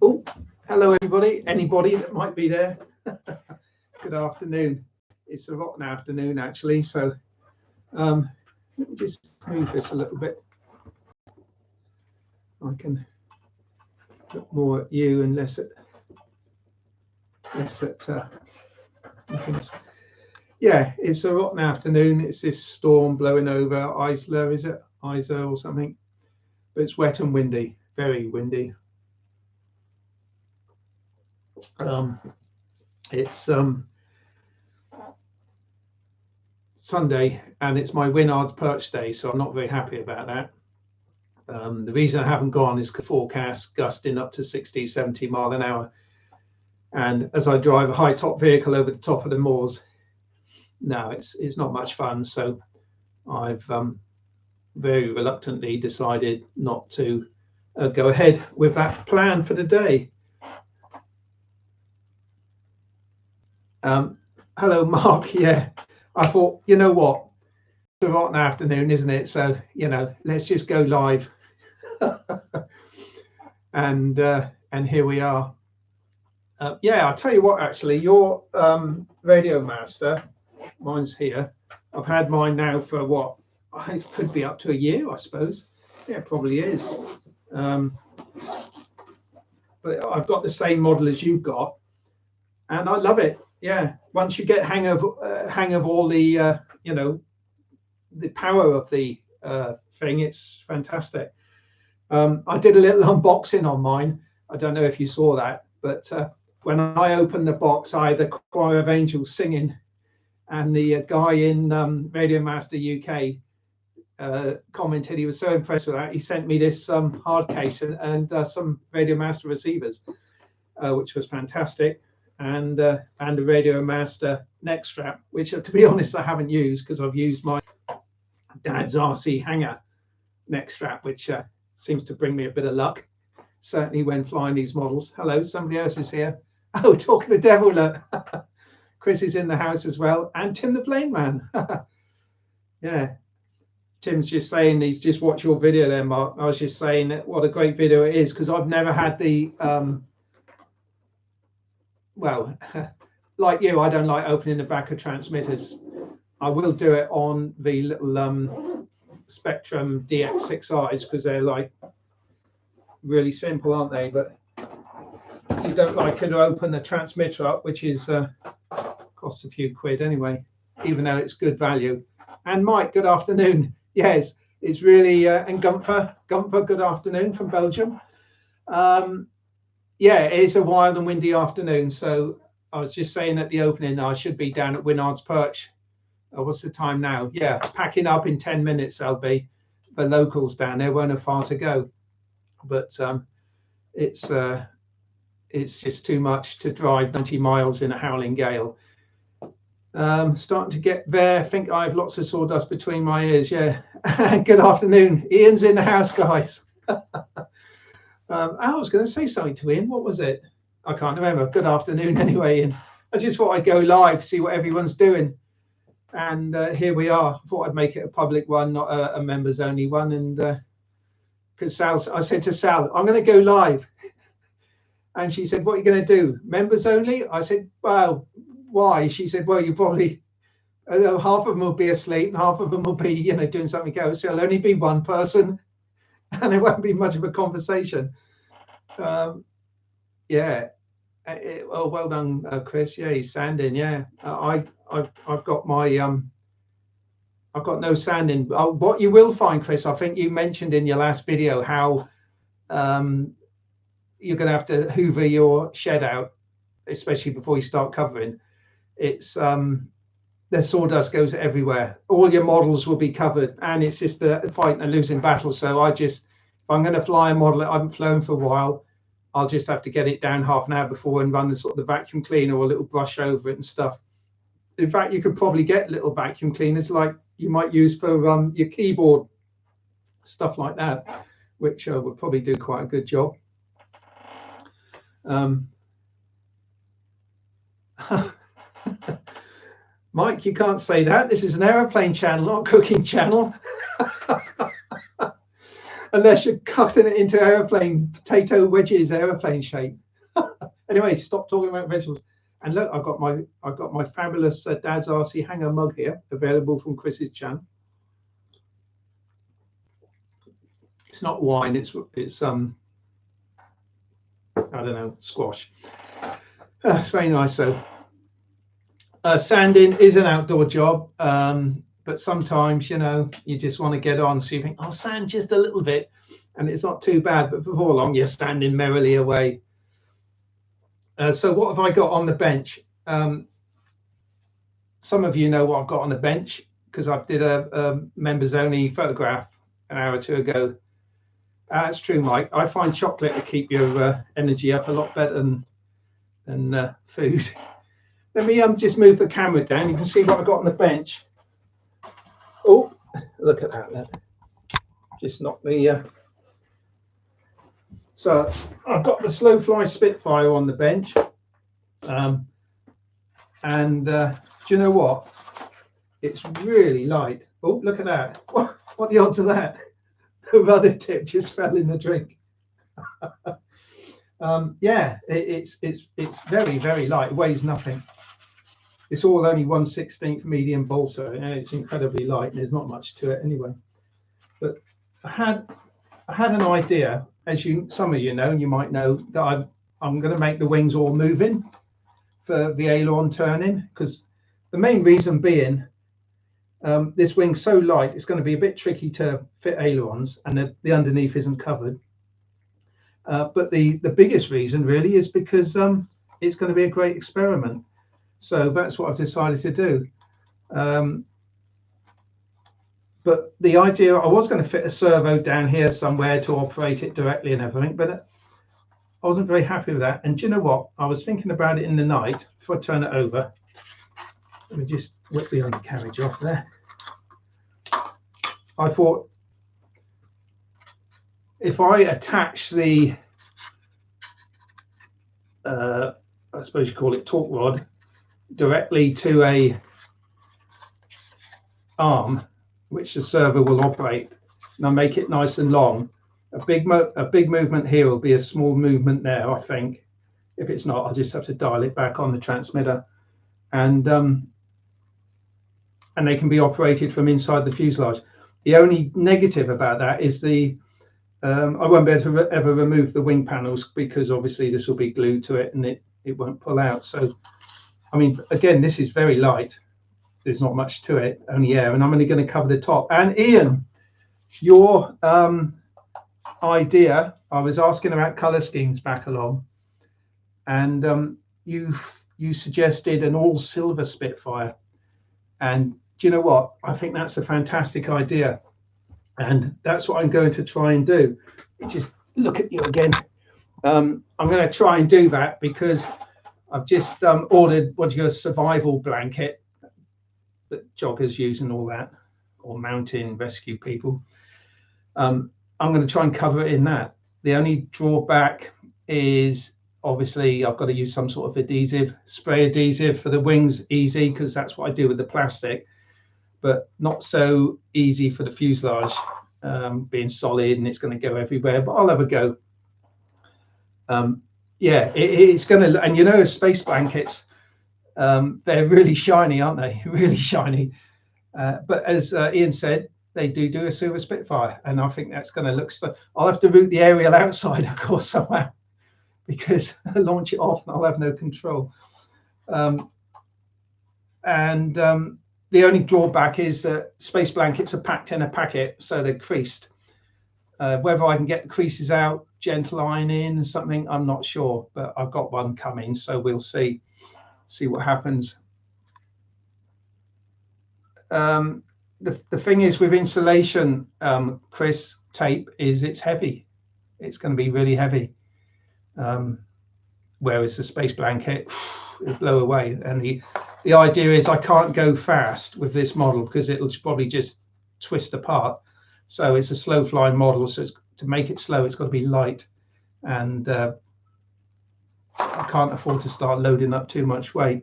Oh, hello everybody. Anybody that might be there. Good afternoon. It's a rotten afternoon actually, so let me just move this a little bit. I can look more at you and less at anything else. Yeah, it's a rotten afternoon. It's this storm blowing over Isla, is it? Isa or something? But it's wet and windy, very windy. It's Sunday and it's my Wynard's Perch Day, so I'm not very happy about that. The reason I haven't gone is because forecast gusting up to 60, 70 mile an hour. And as I drive a high top vehicle over the top of the moors, no, it's not much fun. So I've very reluctantly decided not to go ahead with that plan for the day. Hello, Mark. Yeah, I thought, you know what? It's a rotten afternoon, isn't it? So, you know, let's just go live. and here we are. Yeah, I'll tell you what, actually, your Radio Master, mine's here. I've had mine now for what? It could be up to a year, I suppose. Yeah, it probably is. But I've got the same model as you've got, and I love it. Yeah, once you get hang of all the you know, the power of the thing, it's fantastic. I did a little unboxing on mine. I don't know if you saw that, but when I opened the box, I had the Choir of Angels singing, and the guy in Radio Master UK commented he was so impressed with that. He sent me this hard case and some Radio Master receivers, which was fantastic, and a Radio Master neck strap, which, to be honest, I haven't used because I've used my dad's RC hanger neck strap, which seems to bring me a bit of luck, certainly when flying these models. Hello, somebody else is here. Oh, talking to the devil. Look. Chris is in the house as well, and Tim the Plane Man. Yeah, Tim's just saying he's just watched your video there, Mark. I was just saying what a great video it is, because I've never had the well, like you, I don't like opening the back of transmitters. I will do it on the little Spectrum DX6Is because they're like really simple, aren't they? But you don't like to open the transmitter up, which is costs a few quid anyway, even though it's good value. And Mike, good afternoon. Yes, it's really and Gunther, good afternoon from Belgium. Yeah, it is a wild and windy afternoon. So I was just saying at the opening, I should be down at Wynard's Perch. What's the time now? Yeah, packing up in 10 minutes. I'll be. The locals down there won't have far to go, but it's just too much to drive 90 miles in a howling gale. Starting to get there. I think I have lots of sawdust between my ears. Yeah. Good afternoon. Ian's in the house, guys. I was going to say something to Ian. What was it? I can't remember. Good afternoon anyway, Ian. I just thought I'd go live, see what everyone's doing. And here we are. I thought I'd make it a public one, not a members only one. And because I said to Sal, I'm going to go live. And she said, what are you going to do? Members only? I said, well, why? She said, well, you probably, half of them will be asleep and half of them will be, you know, doing something else. So it'll only be one person and it won't be much of a conversation. Yeah. Oh, well done, Chris. Yeah, he's sanding. Yeah. I've got my, I've got no sanding. What you will find, Chris, I think you mentioned in your last video how you're going to have to hoover your shed out, especially before you start covering. It's the sawdust goes everywhere. All your models will be covered, and it's just a fighting a losing battle. So if I'm going to fly a model that I haven't flown for a while, I'll just have to get it down half an hour before and run the sort of the vacuum cleaner or a little brush over it and stuff. In fact, you could probably get little vacuum cleaners like you might use for your keyboard, stuff like that, which would probably do quite a good job. Mike, you can't say that. This is an aeroplane channel, not a cooking channel. unless you're cutting it into aeroplane potato wedges, aeroplane shape. Anyway, stop talking about vegetables. And look, I've got my fabulous Dad's RC hanger mug here, available from Chris's channel. It's not wine. It's I don't know, squash. It's very nice though. Sanding is an outdoor job, but sometimes, you know, you just want to get on. So you think, I'll sand just a little bit, and it's not too bad. But before long, you're standing merrily away. So what have I got on the bench? Some of you know what I've got on the bench because I did a members only photograph an hour or two ago. That's true, Mike. I find chocolate to keep your energy up a lot better than food. Let me just move the camera down. You can see what I've got on the bench. Oh, look at that. Just knocked me. So I've got the Slow Fly Spitfire on the bench. And do you know what? It's really light. Oh, look at that. What are the odds of that? The rudder tip just fell in the drink. Yeah, it's very, very light. It weighs nothing. It's all only 1/16 medium balsa, and it's incredibly light, and there's not much to it anyway. But I had an idea, as some of you know, you might know, that I'm going to make the wings all moving for the aileron turning, because the main reason being this wing's so light, it's going to be a bit tricky to fit ailerons, and the underneath isn't covered. But the biggest reason really is because it's going to be a great experiment. So that's what I've decided to do. But the idea, I was going to fit a servo down here somewhere to operate it directly and everything, but I wasn't very happy with that. And do you know what? I was thinking about it in the night. Before I turn it over, let me just whip the undercarriage off there. I thought, if I attach the, I suppose you call it torque rod, directly to a arm, which the servo will operate, and I make it nice and long, a big movement here will be a small movement there, I think. If it's not, I'll just have to dial it back on the transmitter, and they can be operated from inside the fuselage. The only negative about that is I won't be able to ever remove the wing panels, because obviously this will be glued to it and it won't pull out. So, I mean, again, this is very light. There's not much to it, only air, and I'm only going to cover the top. And Ian, your idea, I was asking about color schemes back along, and you suggested an all silver Spitfire, and do you know what? I think that's a fantastic idea, and that's what I'm going to try and do. Just look at you again. I'm going to try and do that because I've just ordered a survival blanket that joggers use and all that, or mountain rescue people. I'm going to try and cover it in that. The only drawback is obviously I've got to use some sort of adhesive, spray adhesive for the wings, easy, because that's what I do with the plastic, but not so easy for the fuselage, being solid and it's going to go everywhere, but I'll have a go. Yeah, it's going to, and you know, space blankets, they're really shiny, aren't they? Really shiny. But as Ian said, they do a silver Spitfire, and I think that's going to look. I'll have to route the aerial outside, of course, somehow, because I'll launch it off and I'll have no control. The only drawback is that space blankets are packed in a packet, so they're creased. Whether I can get the creases out, gentle ironing and something, I'm not sure, but I've got one coming, so we'll see what happens. The thing is with insulation, Chris, tape is it's heavy. It's going to be really heavy. Whereas the space blanket, it'll blow away. And the idea is I can't go fast with this model because it'll probably just twist apart. So it's a slow flying model. So to make it slow, it's got to be light. And I can't afford to start loading up too much weight.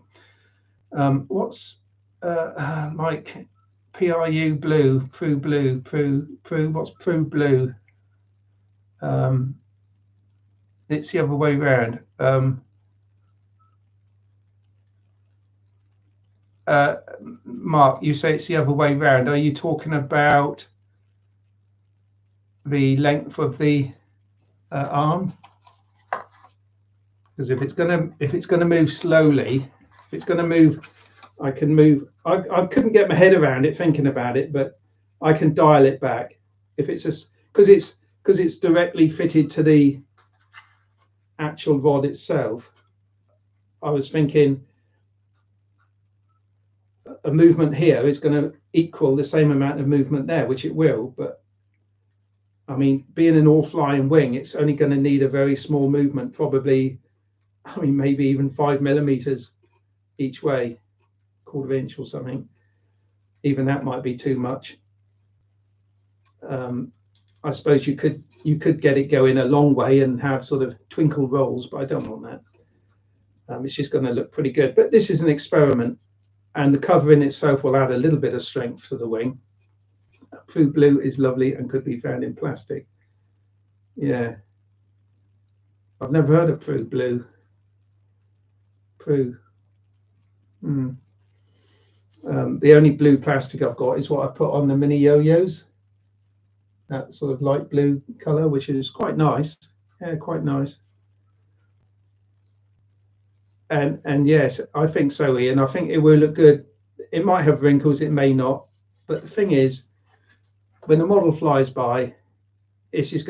What's Mike? PRU blue, Pru blue, Pru, what's Pru blue? It's the other way around. Mark, you say it's the other way round. Are you talking about the length of the arm? Because if it's gonna move slowly, if it's gonna move, I can move. I couldn't get my head around it thinking about it, but I can dial it back if it's just because it's directly fitted to the actual rod itself. I was thinking a movement here is going to equal the same amount of movement there, which it will, but I mean, being an all-flying wing, it's only going to need a very small movement, probably, I mean, maybe even 5 millimeters each way, quarter inch or something. Even that might be too much. I suppose you could get it going a long way and have sort of twinkle rolls, but I don't want that. It's just going to look pretty good. But this is an experiment, and the covering itself will add a little bit of strength to the wing. Pru Blue is lovely and could be found in plastic. Yeah, I've never heard of Pru Blue. Pru. The only blue plastic I've got is what I put on the mini yo-yos. That sort of light blue color, which is quite nice. Yeah, quite nice. And yes, I think so, Ian. I think it will look good. It might have wrinkles, it may not. But the thing is, when the model flies by, you're just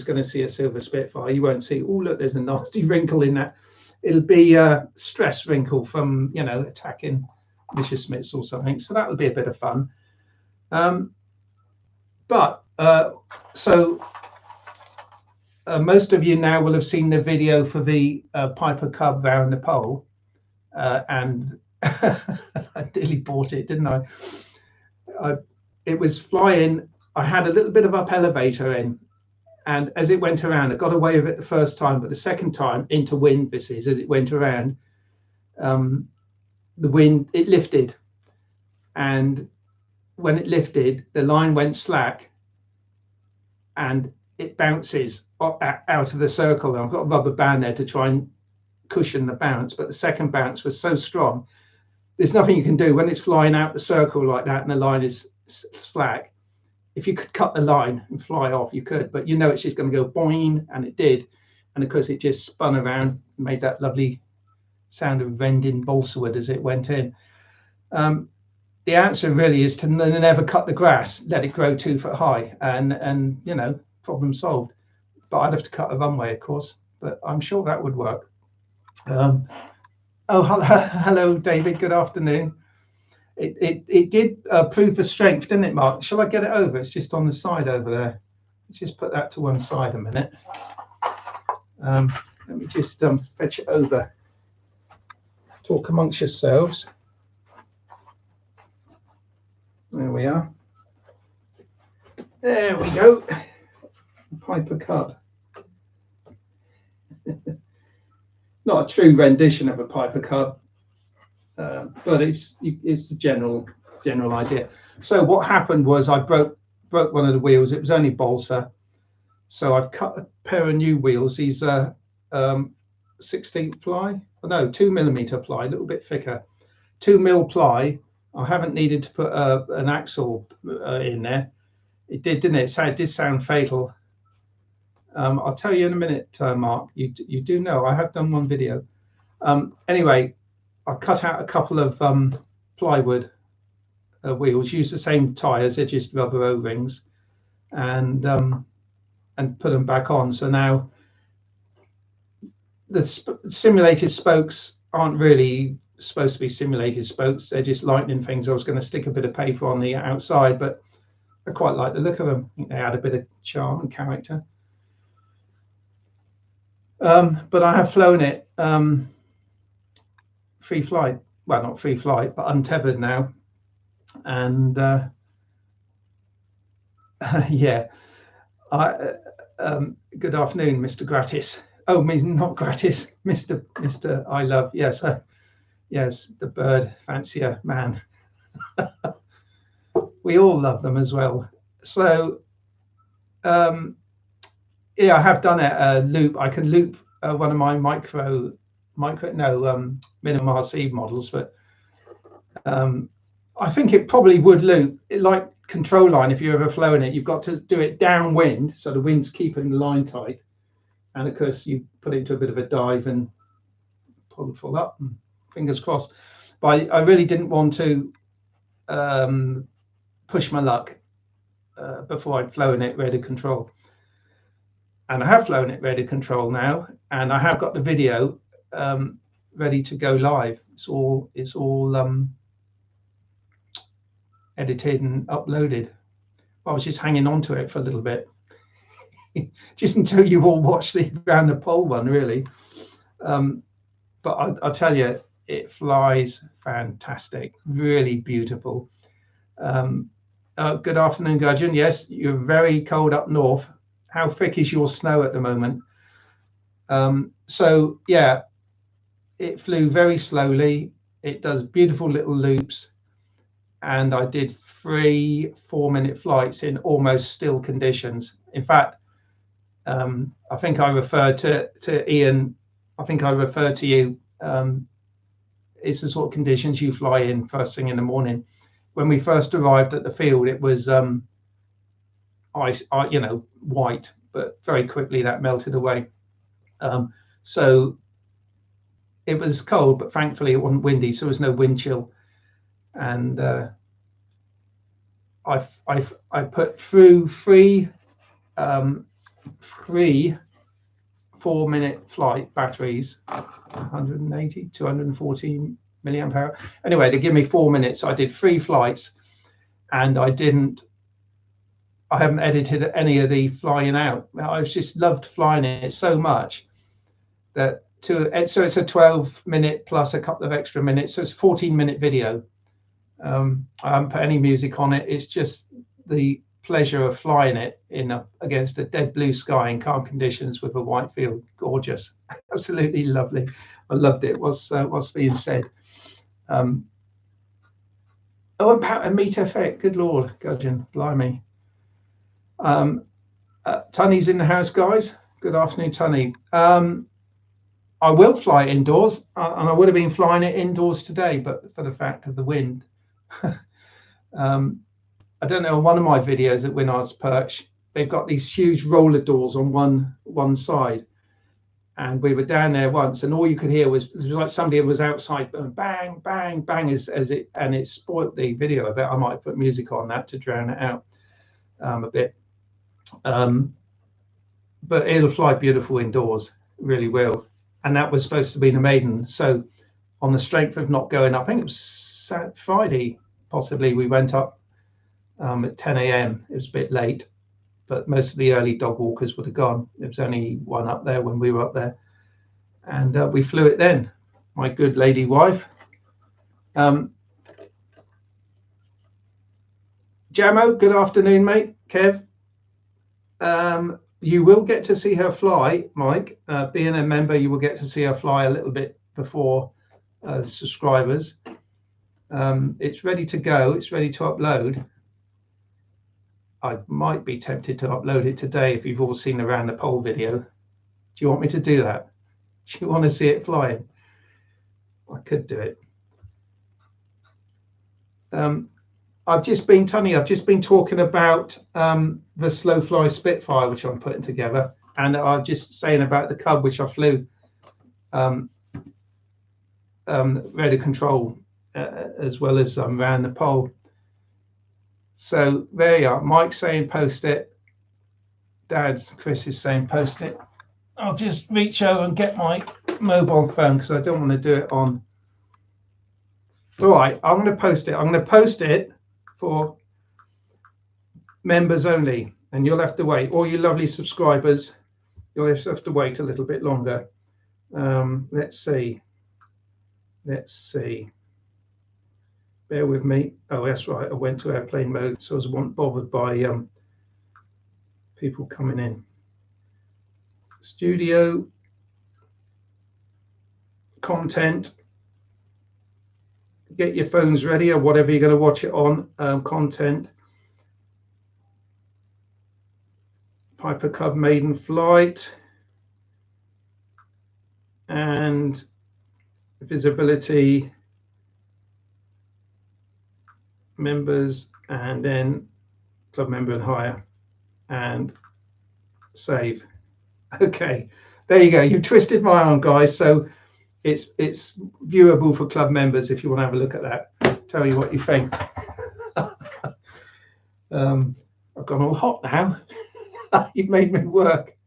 gonna see a silver Spitfire. You won't see, oh look, there's a nasty wrinkle in that. It'll be a stress wrinkle from, you know, attacking Messerschmitts or something. So that would be a bit of fun. Most of you now will have seen the video for the Piper Cub round the pole, and I nearly bought it, didn't I? It was flying. I had a little bit of up elevator in, and as it went around, I got away with it the first time, but the second time into wind, this is, as it went around, the wind, it lifted, and when it lifted, the line went slack, and it bounces out of the circle. And I've got a rubber band there to try and cushion the bounce, but the second bounce was so strong, there's nothing you can do when it's flying out the circle like that and the line is slack. If you could cut the line and fly off, you could, but you know it's just going to go boing, and it did. And of course, it just spun around and made that lovely sound of vending balsa wood as it went in. The answer really is to never cut the grass, let it grow 2 foot high, and you know, problem solved. But I'd have to cut a runway, of course, but I'm sure that would work. Oh, hello, David. Good afternoon. It did prove for strength, didn't it, Mark? Shall I get it over? It's just on the side over there. Let's just put that to one side a minute. Let me just fetch it over. Talk amongst yourselves. There we are. There we go. Piper Cub. Not a true rendition of a Piper Cub, but it's the general idea. So what happened was I broke one of the wheels. It was only balsa, so I've cut a pair of new wheels. These are 16th ply. Oh, no, 2 millimeter ply, a little bit thicker. 2 mil ply. I haven't needed to put an axle in there. It did, didn't it? So it did sound fatal. I'll tell you in a minute, Mark. You do know I have done one video. Anyway, I cut out a couple of plywood wheels, used the same tires, they're just rubber O-rings, and put them back on. So now the simulated spokes aren't really supposed to be simulated spokes, they're just lightning things. I was going to stick a bit of paper on the outside, but I quite like the look of them. I think they add a bit of charm and character. But I have flown it free flight, well, not free flight, but untethered now, and yeah. Good afternoon, Mr. Gratis. Oh, not Gratis, Mr. I Love. Yes, yes, the bird fancier man. We all love them as well. So Yeah, I have done a loop. I can loop one of my minimum RC models, but I think it probably would loop. Like control line, if you're ever flown it, you've got to do it downwind, so the wind's keeping the line tight. And of course, you put it into a bit of a dive and pull the full up. Fingers crossed. But I really didn't want to push my luck before I'd flown it ready control. And I have flown it ready control now, and I have got the video ready to go live. It's all edited and uploaded. I was just hanging on to it for a little bit, just until you all watch the round the pole one, really. But I'll tell you, it flies fantastic, really beautiful. Good afternoon, Gudgeon. Yes, you're very cold up north. How thick is your snow at the moment? So yeah, it flew very slowly. It does beautiful little loops, and I did 3 4-minute flights in almost still conditions. In fact, I think I referred to Ian. I think I referred to you. It's the sort of conditions you fly in first thing in the morning. When we first arrived at the field, it was ice, white, but very quickly that melted away. So it was cold, but thankfully it wasn't windy, so there was no wind chill. And I put through 3 4-minute flight batteries, 180, 214 milliamp hour. Anyway, to give me 4 minutes, I did 3 flights, and I haven't edited any of the flying out. I've just loved flying it so much that so it's a 12-minute plus a couple of extra minutes, so it's a 14-minute video. I haven't put any music on it. It's just the pleasure of flying it against a dead blue sky in calm conditions with a white field. Gorgeous, absolutely lovely. I loved it. What's being said? Oh, a meat effect. Good Lord, Gudgeon, blimey. Tunny's in the house, guys. Good afternoon, Tunny. I will fly indoors, and I would have been flying it indoors today, but for the fact of the wind. I don't know, on one of my videos at Winard's Perch, they've got these huge roller doors on one side. And we were down there once, and all you could hear was like somebody was outside, bang, bang, bang, and it spoiled the video a bit. I might put music on that to drown it out a bit. But it'll fly beautiful indoors, really will. And that was supposed to be the maiden. So on the strength of not going up, I think it was Friday, possibly, we went up at 10 a.m. It was a bit late, but most of the early dog walkers would have gone. There was only one up there when we were up there. And we flew it then, my good lady wife. Jamo, good afternoon, mate. Kev. You will get to see her fly, Mike. Being a member, you will get to see her fly a little bit before the subscribers. It's ready to go. It's ready to upload. I might be tempted to upload it today if you've all seen the Round the Pole video. Do you want me to do that? Do you want to see it flying? I could do it. I've just been talking about the slow fly Spitfire, which I'm putting together, and I'm just saying about the Cub, which I flew ready control as well as Round the Pole. So there you are. Mike's saying post it. Chris is saying post it. I'll just reach over and get my mobile phone because I don't want to do it on. All right, I'm going to post it. I'm going to post it for members only, and you'll have to wait. All you lovely subscribers, you'll have to wait a little bit longer. Let's see. Bear with me. Oh, that's right. I went to airplane mode, so I wasn't bothered by people coming in. Studio content. Get your phones ready or whatever you're going to watch it on. Content. Piper Cub maiden flight, and visibility, members, and then club member and hire, and save. Okay, there you go. You twisted my arm, guys. So it's viewable for club members if you want to have a look at that. Tell you what you think. I've gone all hot now. You've made me work.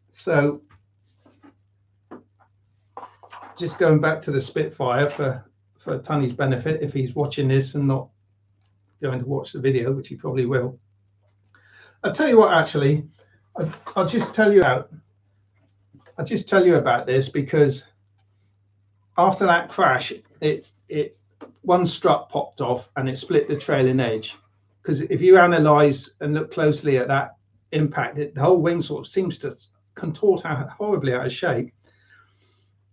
So just going back to the Spitfire for Tunny's benefit, if he's watching this and not going to watch the video, which he probably will. I'll tell you what, actually, I'll just tell you about this, because after that crash, one strut popped off and it split the trailing edge. Because if you analyze and look closely at that impact, the whole wing sort of seems to contort out horribly out of shape.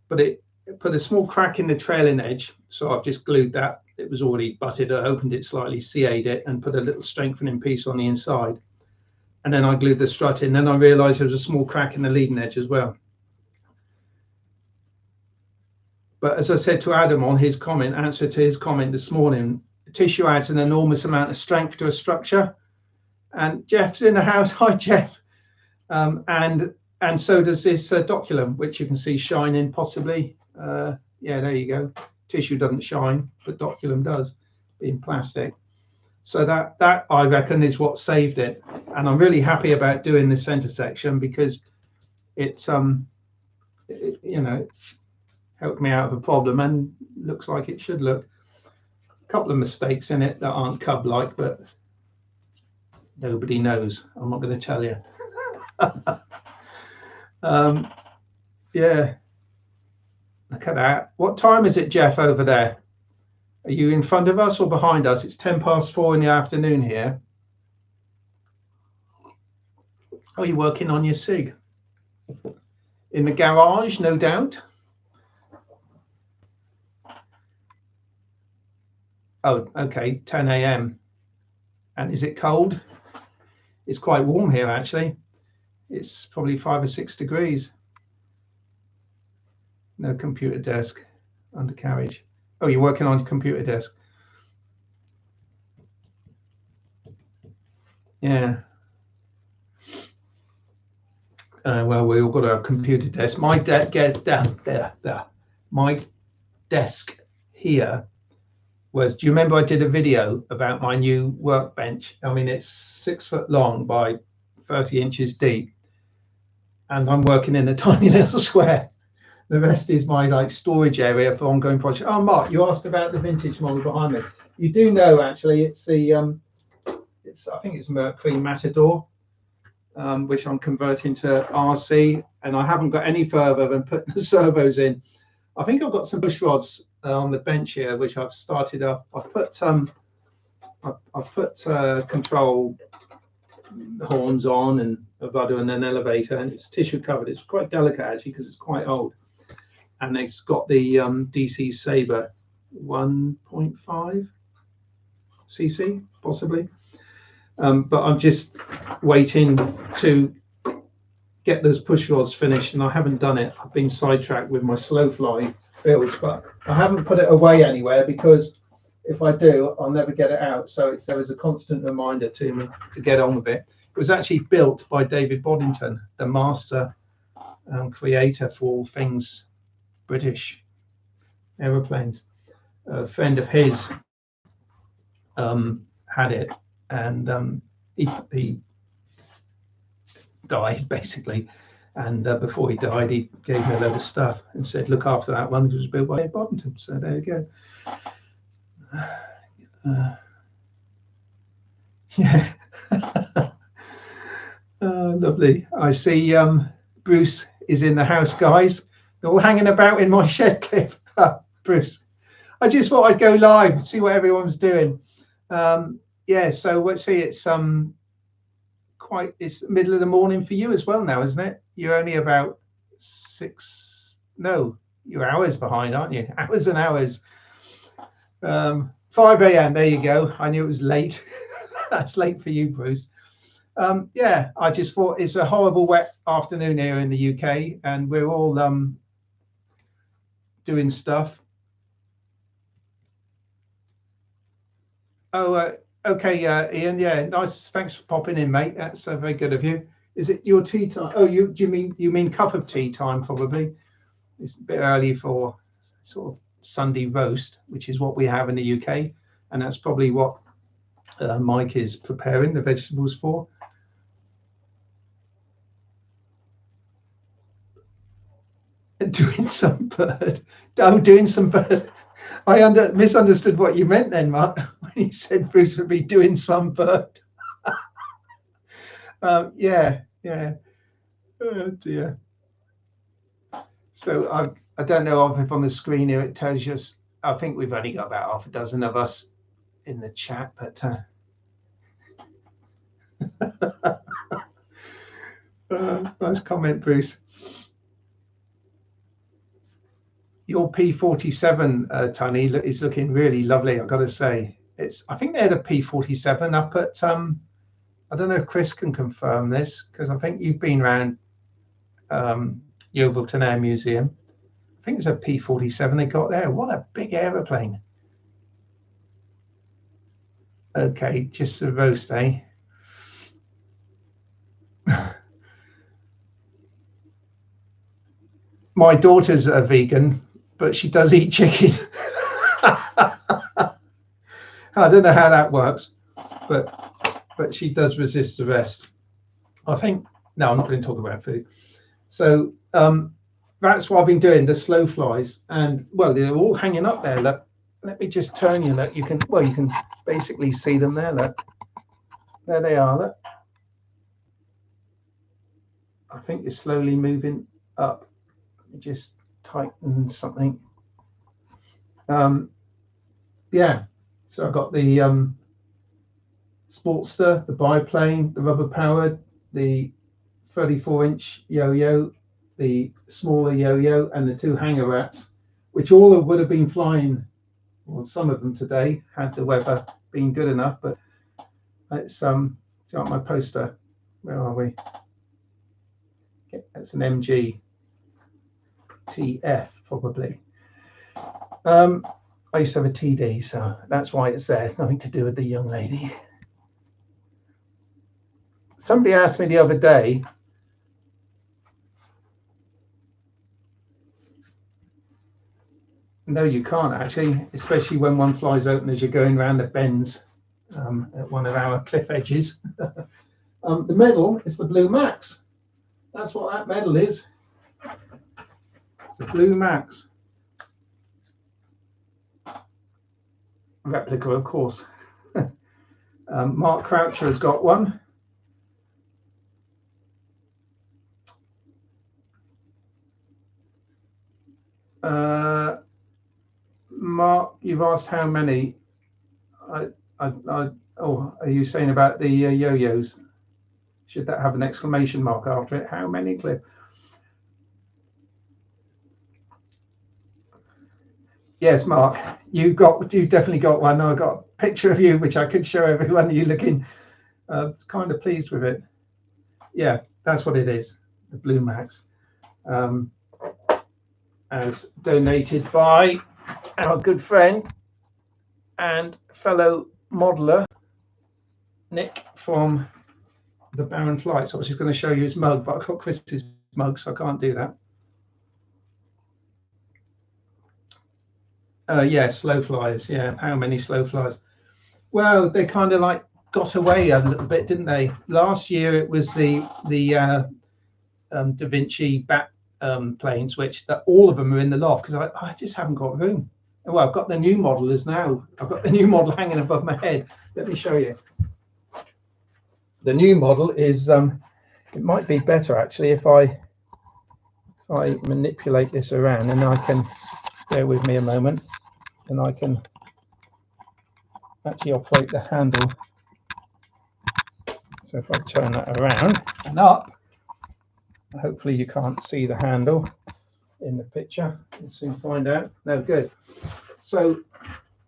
But it put a small crack in the trailing edge, so I've just glued that. It was already butted. I opened it slightly, CA'd it, and put a little strengthening piece on the inside. And then I glued the strut in. Then I realized there was a small crack in the leading edge as well. But as I said to Adam on his comment, answer to his comment this morning, tissue adds an enormous amount of strength to a structure. And Jeff's in the house. Hi, Jeff. And so does this Doculum, which you can see shining possibly. Yeah, there you go. Tissue doesn't shine, but Doculum does, being plastic. So that I reckon is what saved it. And I'm really happy about doing this center section, because it you know, helped me out of a problem, and looks like it should look. A couple of mistakes in it that aren't Cub-like, but nobody knows. I'm not going to tell you. Yeah, look at that. What time is it, Jeff, over there? Are you in front of us or behind us? It's 4:10 in the afternoon here. Oh, you're working on your SIG in the garage, no doubt. Oh, okay, 10 a.m. And is it cold? It's quite warm here, actually. It's probably 5 or 6 degrees. No computer desk, undercarriage. Oh, you're working on your computer desk. Yeah. Well, we all got our computer desk. My get down there. My desk here was. Do you remember I did a video about my new workbench? I mean, it's 6 foot long by 30 inches deep, and I'm working in a tiny little square. The rest is my storage area for ongoing projects. Oh, Mark, you asked about the vintage model behind me. You do know, actually, it's the I think it's Mercury Matador, which I'm converting to RC, and I haven't got any further than putting the servos in. I think I've got some bush rods on the bench here, which I've started up. I've put control horns on and a rudder and an elevator, and it's tissue covered. It's quite delicate, actually, because it's quite old. And it's got the DC Sabre 1.5 cc, possibly. But I'm just waiting to get those push rods finished, and I haven't done it. I've been sidetracked with my slow fly builds, but I haven't put it away anywhere, because if I do, I'll never get it out. So there is a constant reminder to me to get on with it. It was actually built by David Boddington, the master creator for all things British aeroplanes. A friend of his had it, and he died, basically. And before he died, he gave me a load of stuff and said, look after that one, because it was built by David Boddington. So there you go. Yeah. Lovely. I see Bruce is in the house, guys. They're all hanging about in my shed clip. Bruce, I just thought I'd go live and see what everyone's doing. Yeah, so let's see, it's it's middle of the morning for you as well now, isn't it? You're only about you're hours behind, aren't you? Hours and hours. 5 a.m. There you go. I knew it was late. That's late for you, Bruce. Yeah, I just thought it's a horrible wet afternoon here in the UK, and we're all doing stuff. Oh, okay, Ian. Yeah, nice. Thanks for popping in, mate. That's very good of you. Is it your tea time? Oh, do you mean cup of tea time? Probably. It's a bit early for sort of Sunday roast, which is what we have in the UK, and that's probably what Mike is preparing the vegetables for. Doing some bird. Oh, doing some bird. I misunderstood what you meant then, Mark, when you said Bruce would be doing some bird. Yeah. Oh dear. So I don't know if on the screen here it tells you. I think we've only got about half a dozen of us in the chat, but nice comment, Bruce. Your P47, Tony, is looking really lovely. I've got to say, I think they had a P47 up at. I don't know if Chris can confirm this because I think you've been around Yeovilton Air Museum. I think it's a P47 they got there. What a big aeroplane! Okay, just a roast, eh? My daughter's a vegan, but she does eat chicken. I don't know how that works, but she does resist the rest. I think. No, I'm not going to talk about food. So that's what I've been doing. The slow flies, and well, they're all hanging up there. Look, let me just turn you. Look, you can basically see them there. Look, there they are. Look. I think it's slowly moving up. Let me just tighten something. Yeah, so I've got the Sportster, the biplane, the rubber powered, the 34-inch yo-yo, the smaller yo-yo, and the two hanger rats, which all would have been flying, well, some of them today, had the weather been good enough. But it's got my poster. Where are we? It's an MG TF probably. I used to have a TD, so that's why it's there. It's nothing to do with the young lady. Somebody asked me the other day, no, you can't actually, especially when one flies open as you're going around the bends at one of our cliff edges. The medal is the Blue Max. That's what that medal is. It's the Blue Max. Replica, of course. Mark Croucher has got one. Mark, you've asked how many. Oh, are you saying about the yo-yos? Should that have an exclamation mark after it? How many, Cliff? Yes, Mark, you've definitely got one. I got a picture of you, which I could show everyone. You looking kind of pleased with it. Yeah, that's what it is, the Blue Max, as donated by our good friend and fellow modeler Nick from the Baron Flights. I was just going to show you his mug, but I've got Chris's mug, so I can't do that. Yeah, slow flies. Yeah, how many slow flies? Well, they kind of like got away a little bit, didn't they? Last year it was the Da Vinci bat planes, which that all of them are in the loft because I just haven't got room. Well, I've got the new model now. I've got the new model hanging above my head. Let me show you. The new model is it might be better actually if I manipulate this around, and I can, bear with me a moment, and I can actually operate the handle. So if I turn that around and up, hopefully you can't see the handle in the picture. We'll soon find out. No, good. So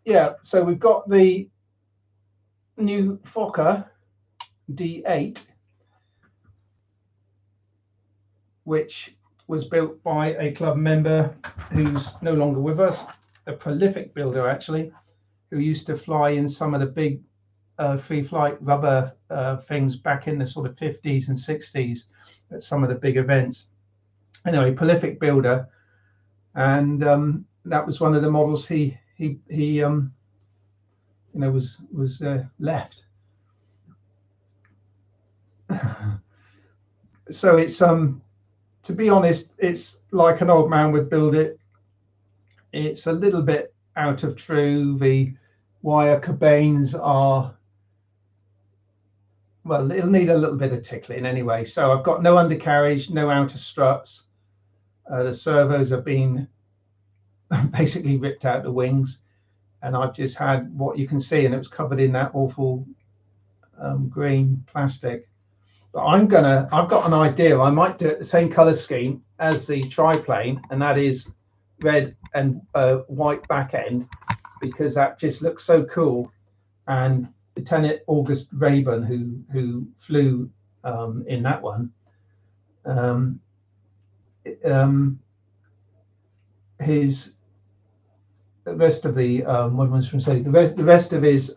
yeah, so we've got the new Fokker D8, which was built by a club member who's no longer with us, a prolific builder actually, who used to fly in some of the big free flight rubber things back in the sort of 50s and 60s at some of the big events. Anyway, prolific builder, and that was one of the models he was left. So it's to be honest, it's like an old man would build it. It's a little bit out of true. The wire cabanes are, well, it'll need a little bit of tickling anyway. So I've got no undercarriage, no outer struts. The servos have been basically ripped out the wings, and I've just had what you can see, and it was covered in that awful green plastic. But I've got an idea. I might do it the same color scheme as the triplane, and that is red and white back end, because that just looks so cool. And Lieutenant August Rayburn, who flew in that one, the rest of the what was I going to say? The rest of his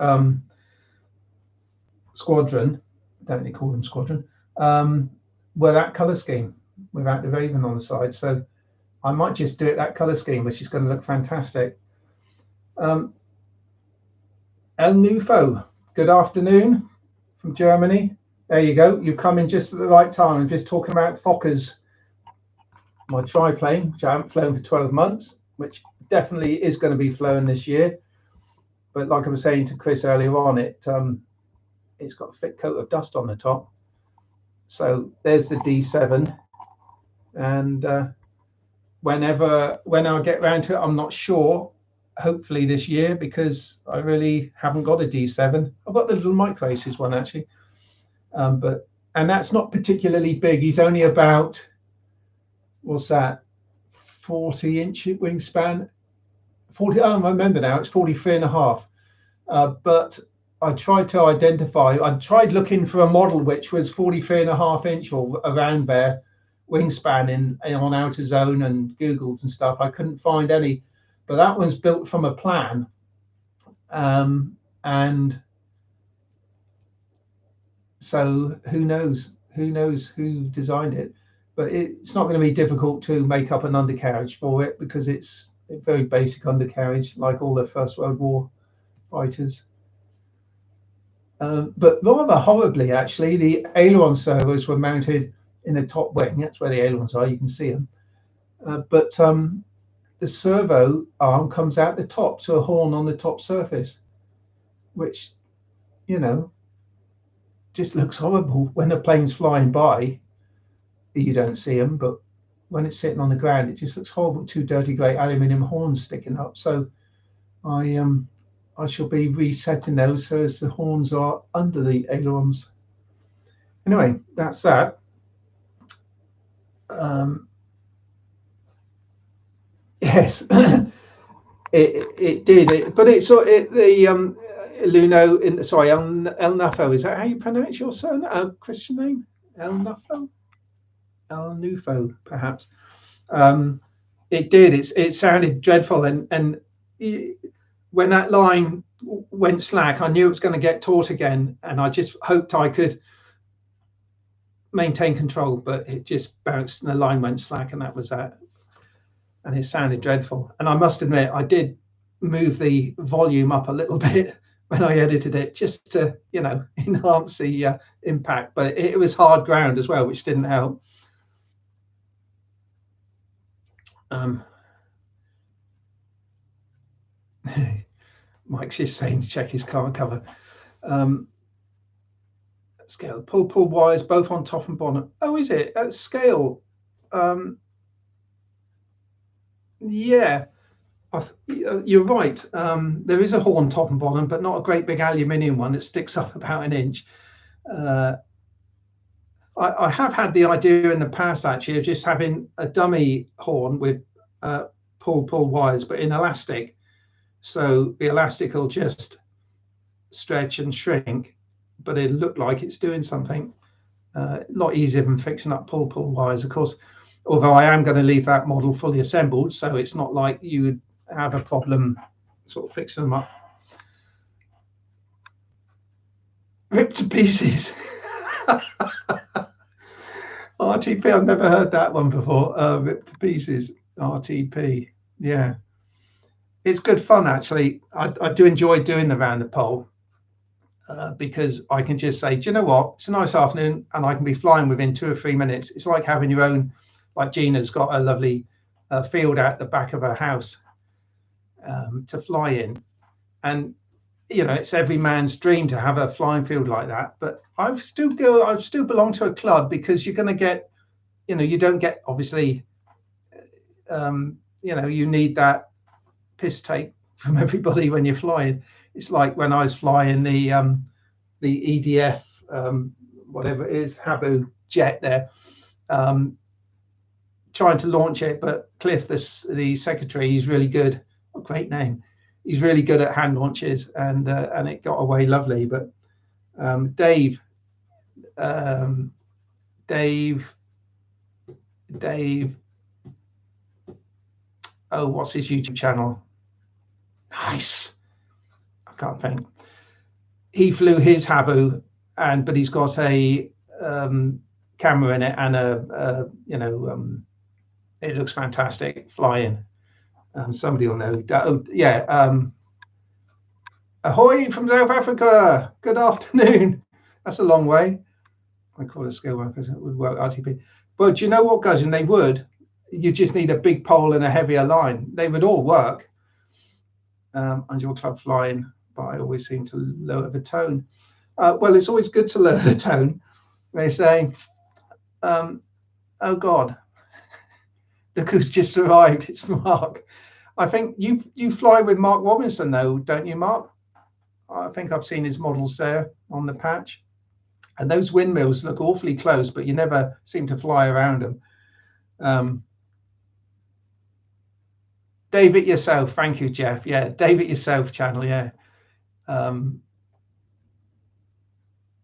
squadron, don't they call them squadron, were that color scheme without the raven on the side. So I might just do it that color scheme, which is going to look fantastic. El Nufo, good afternoon from Germany. There you go. You come in just at the right time. I'm just talking about Fokkers, my triplane, which I haven't flown for 12 months, which definitely is going to be flown this year. But like I was saying to Chris earlier on, it's got a thick coat of dust on the top. So there's the D7, and when I get around to it, I'm not sure. Hopefully this year, because I really haven't got a D7. I've got the little Mike Races one actually, and that's not particularly big. He's only about, what's that, 40-inch wingspan. 40. Oh, I remember now. It's 43.5. But I tried to identify. I tried looking for a model which was 43.5 inch or around there wingspan on Outer Zone and Googled and stuff. I couldn't find any, but that one's built from a plan, and so who knows who designed it. But it's not going to be difficult to make up an undercarriage for it, because it's a very basic undercarriage like all the First World War fighters. But rather horribly, actually, the aileron servos were mounted in the top wing. That's where the ailerons are. You can see them. But the servo arm comes out the top to a horn on the top surface, which, just looks horrible. When the plane's flying by, you don't see them, but when it's sitting on the ground, it just looks horrible. Two dirty grey aluminium horns sticking up. So I shall be resetting those so as the horns are under the ailerons. Anyway, that's that. Yes, it did. But it's the Luno. Sorry, El Nufo. Is that how you pronounce your Christian name? El Nufo. El Nufo, perhaps. It did. It sounded dreadful, and when that line went slack, I knew it was going to get taut again, and I just hoped I could maintain control, but it just bounced and the line went slack, and that was that. And it sounded dreadful. And I must admit, I did move the volume up a little bit when I edited it, just to, enhance the impact. But it was hard ground as well, which didn't help. Mike's just saying to check his car cover. Scale, pull wires both on top and bottom. Oh, is it at scale? Yeah, you're right. There is a horn top and bottom, but not a great big aluminium one that sticks up about an inch. I have had the idea in the past, actually, of just having a dummy horn with pull wires, but in elastic, So the elastic will just stretch and shrink, but it look like it's doing something. A lot easier than fixing up pull wires, of course. Although I am going to leave that model fully assembled, so it's not like you would have a problem sort of fixing them up. Ripped to pieces. RTP, I've never heard that one before. Ripped to pieces, RTP. Yeah, it's good fun actually. I do enjoy doing the round the pole because I can just say, do you know what? It's a nice afternoon, and I can be flying within 2 or 3 minutes. It's like having your own. Like Gina's got a lovely field out the back of her house to fly in, and you know it's every man's dream to have a flying field like that. But I still belong to a club because you're going to get, you know, you don't get obviously, you know, you need that piss take from everybody when you're flying. It's like when I was flying the EDF whatever it is, Habu jet there. Trying to launch it, but Cliff, the secretary, he's really good. Oh, great name. He's really good at hand launches, and it got away lovely. But Dave, oh, what's his YouTube channel? Nice. I can't think. He flew his Habu, but he's got a camera in it and a you know. It looks fantastic flying. Somebody will know. Oh, yeah. Ahoy from South Africa. Good afternoon. That's a long way. I call it scale workers. It would work RTP. But do you know what, Gudgeon? They would. You just need a big pole and a heavier line. They would all work. Under your club flying, but I always seem to lower the tone. Well, it's always good to lower the tone. They say, oh God. Look who's just arrived. It's Mark. I think you fly with Mark Robinson though, don't you, Mark? I think I've seen his models there on the patch. And those windmills look awfully close, but you never seem to fly around them. Dave It Yourself. Thank you, Jeff. Yeah, Dave It Yourself channel. Yeah.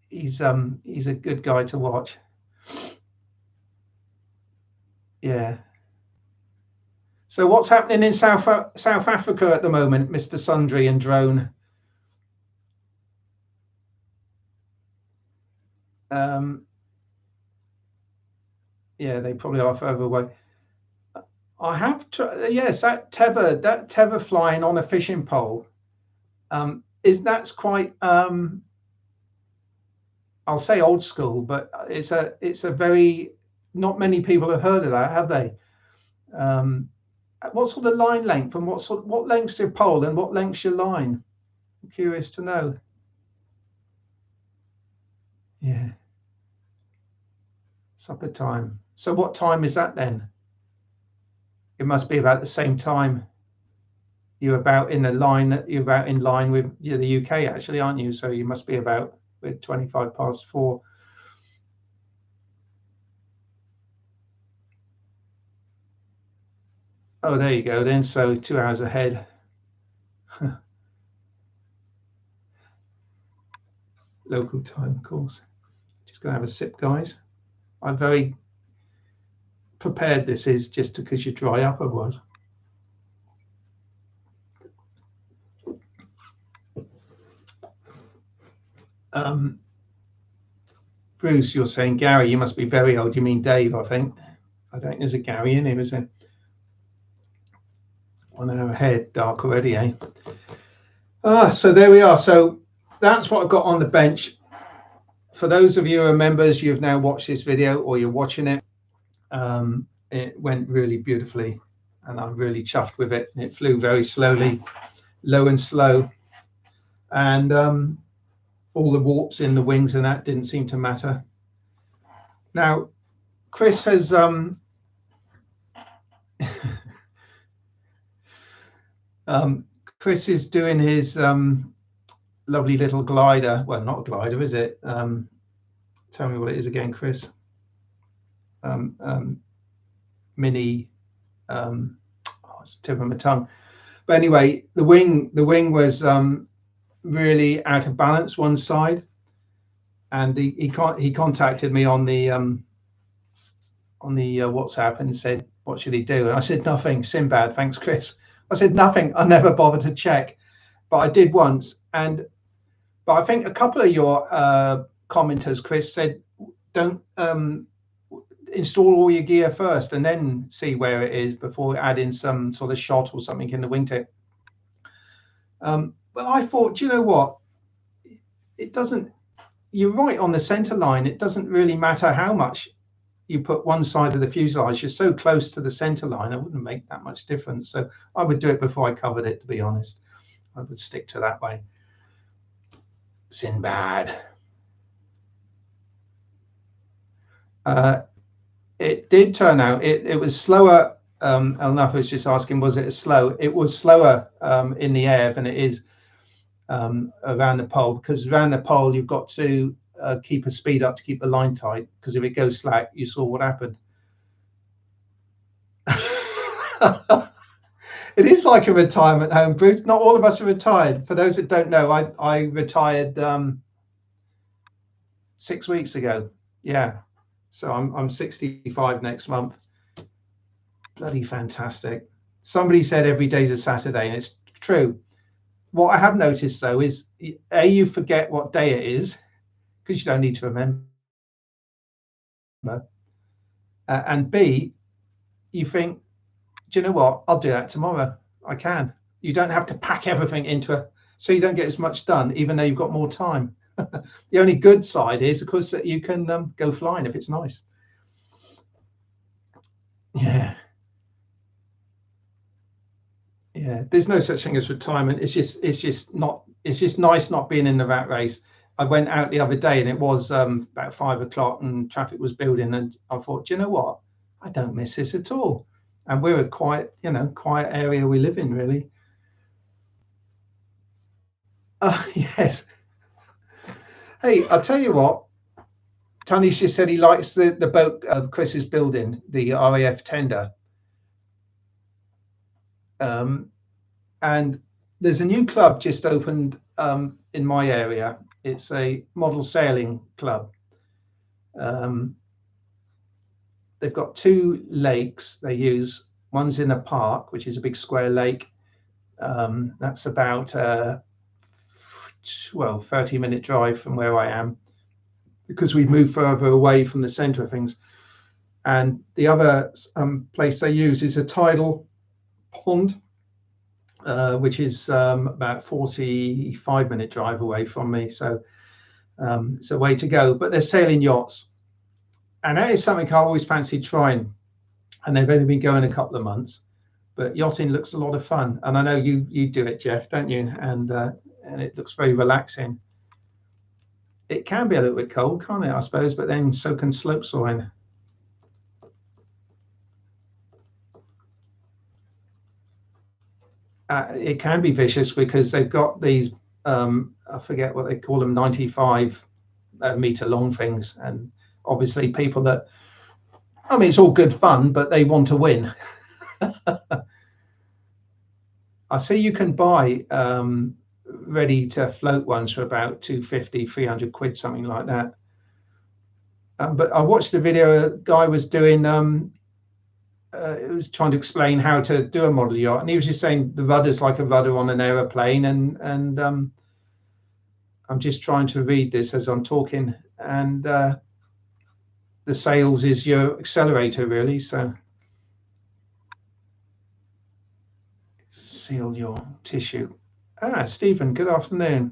He's a good guy to watch. Yeah. So what's happening in South Africa at the moment, Mr. Sundry and Drone? Yeah, they probably are further away. I have yes, that tether flying on a fishing pole. That's quite I'll say old school, but it's a very, not many people have heard of that, have they? What sort of line length and what length's your pole and what length's your line? I'm curious to know. Yeah. Supper time. So what time is that then? It must be about the same time. You're about in line with the UK actually, aren't you? So you must be about with 25 past 4. Oh, there you go then. So 2 hours ahead. Local time, of course. Just gonna have a sip, guys. I'm very prepared. This is just because you dry up otherwise. Bruce, you're saying Gary, you must be very old. You mean Dave, I think. I don't think there's a Gary in here, is there? 1 hour ahead, dark already, eh? So there we are. So that's what I've got on the bench. For those of you who are members, you've now watched this video or you're watching it. It went really beautifully and I'm really chuffed with it. It flew very slowly, low and slow. And all the warps in the wings and that didn't seem to matter. Now, Chris has Chris is doing his lovely little glider. Well, not a glider, is it? Tell me what it is again, Chris. Mini. It's the tip of my tongue. But anyway, the wing was really out of balance one side, and he contacted me on the WhatsApp and said, what should he do? And I said, nothing. Sinbad, thanks, Chris. I said, nothing. I never bothered to check, but I did once. But I think a couple of your commenters, Chris, said, don't install all your gear first and then see where it is before adding some sort of shot or something in the wingtip. But I thought, do you know what? It doesn't, you're right on the center line. It doesn't really matter how much you put one side of the fuselage. You're so close to the center line, it wouldn't make that much difference. So I would do it before I covered it, to be honest. I would stick to that way. Sinbad. It did turn out, it was slower. Elnaf was just asking, was it slow? It was slower in the air than it is around the pole, because around the pole you've got to keep a speed up to keep the line tight, because if it goes slack, you saw what happened. It is like a retirement home, Bruce. Not all of us are retired. For those that don't know, I retired 6 weeks ago. Yeah, so I'm 65 next month. Bloody fantastic. Somebody said every day's a Saturday, and it's true. What I have noticed though is, A, you forget what day it is because you don't need to remember, and B, you think, do you know what, I'll do that tomorrow. I can. You don't have to pack everything into so you don't get as much done, even though you've got more time. The only good side is, of course, that you can go flying if it's nice. Yeah, there's no such thing as retirement. It's just nice not being in the rat race. I went out the other day and it was about 5 o'clock and traffic was building, and I thought, do you know what, I don't miss this at all. And we're a quiet area we live in, really. Yes. Hey, I'll tell you what, Tony's just said he likes the boat Chris is building, the RAF tender. And there's a new club just opened in my area. It's a model sailing club. They've got 2 lakes they use. One's in a park, which is a big square lake. That's about 30-minute drive from where I am, because we've moved further away from the center of things. And the other place they use is a tidal pond, which is about 45-minute drive away from me. So it's a way to go, but they're sailing yachts. And that is something I always fancied trying. And they've only been going a couple of months, but yachting looks a lot of fun. And I know you do it, Jeff, don't you? And it looks very relaxing. It can be a little bit cold, can't it, I suppose, but then so can slope sawing. It can be vicious because they've got these, I forget what they call them, 95 meter long things. And obviously people that, I mean, it's all good fun, but they want to win. I see you can buy ready to float ones for about 250, 300 quid, something like that. But I watched a video, a guy was doing, it was trying to explain how to do a model yacht, and he was just saying the rudder's like a rudder on an aeroplane, and I'm just trying to read this as I'm talking, and the sails is your accelerator, really. So seal your tissue. Stephen, good afternoon.